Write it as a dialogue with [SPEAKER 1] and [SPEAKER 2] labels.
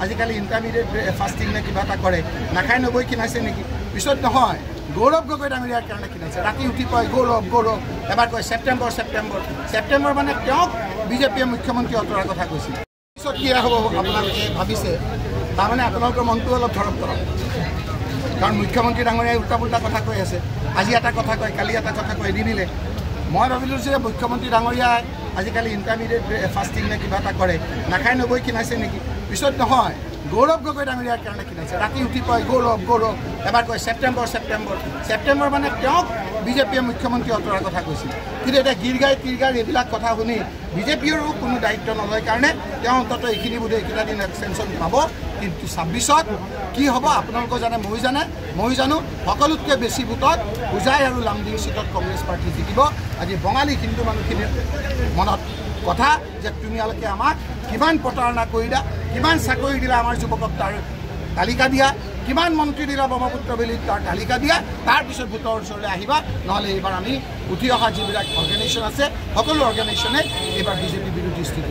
[SPEAKER 1] আজিকালি intermediate fasting নে কিবা এটা কৰে নাখাই নবৈ কিনাইছে নেকি পিছত নহয় গৌৰৱ গগৈ ডাঙৰীয়াৰ কাৰণে কিনাইছে ৰাতি উঠি কয় গৌৰৱ এবাৰ কয় ছেপ্টেম্বৰ মানে তেওঁক বিজেপিয়ে মুখ্যমন্ত্ৰী অতৰাৰ কথা কৈছিল পিছত কি হ'ব আপোনালোকে ভাবিছে তাৰমানে আপোনালোকৰ মনটো অলপ ধৰক কাৰণ মুখ্যমন্ত্ৰী ডাঙৰীয়াই উল্টা পুল্টা কথা কৈ আছে আজি এটা কথা কয় কালি এটা কথা কয় নিদিলে মই ভাবিলোঁ যে মুখ্যমন্ত্ৰী ডাঙৰীয়াই আজিকালি ইণ্টাৰমিডিয়েট ফাষ্টিং নে কিবা এটা কৰে নাখাই নবৈ কিনাইছে নেকি পিছত নহয় গৌৰৱ গগৈ ডাঙৰীয়াৰ কাৰণে কিনাইছে ৰাতি উঠি কয় গৌৰৱ এবাৰ কয় ছেপ্টেম্বৰ মানে তেওঁক বিজেপিয়ে মুখ্যমন্ত্ৰী অতৰাৰ কথা কৈছিল কিন্তু এতিয়া গীৰগাই এইবিলাক কথা শুনি বিজেপিৰো কোনো দায়িত্ব নলয় কাৰণে তেওঁ অন্ততঃ এইখিনি বোধে এইকেইটা দিন এক্সটেনশ্যন পাব কিন্তু 26ত কি হ'ব আপোনালোকে জানে মই জানো সকলোতকৈ বেছি ভোটত উজাই আৰু লামডিং চিটত কংগ্ৰেছ পাৰ্টি জিকিব আজি বঙালী হিন্দু মানুহখিনিৰ মনত কথা যে তোমালোকে আমাক কিমান প্ৰতাৰণা কৰিলা কিমান চাকৰি দিলা আমাৰ যুৱকক তাৰ তালিকা দিয়া কিমান মন্ত্ৰী দিলা ব্ৰহ্মপুত্ৰ বেলিত তাৰ তালিকা দিয়া তাৰপিছত ভোটৰ ওচৰলৈ আহিবা নহ'লে এইবাৰ আমি উঠি অহা যিবিলাক অৰ্গেনাইজেশ্যন আছে সকলো অৰ্গেনাইজেশ্যনে এইবাৰ বিজেপি বিৰোধী স্থিতি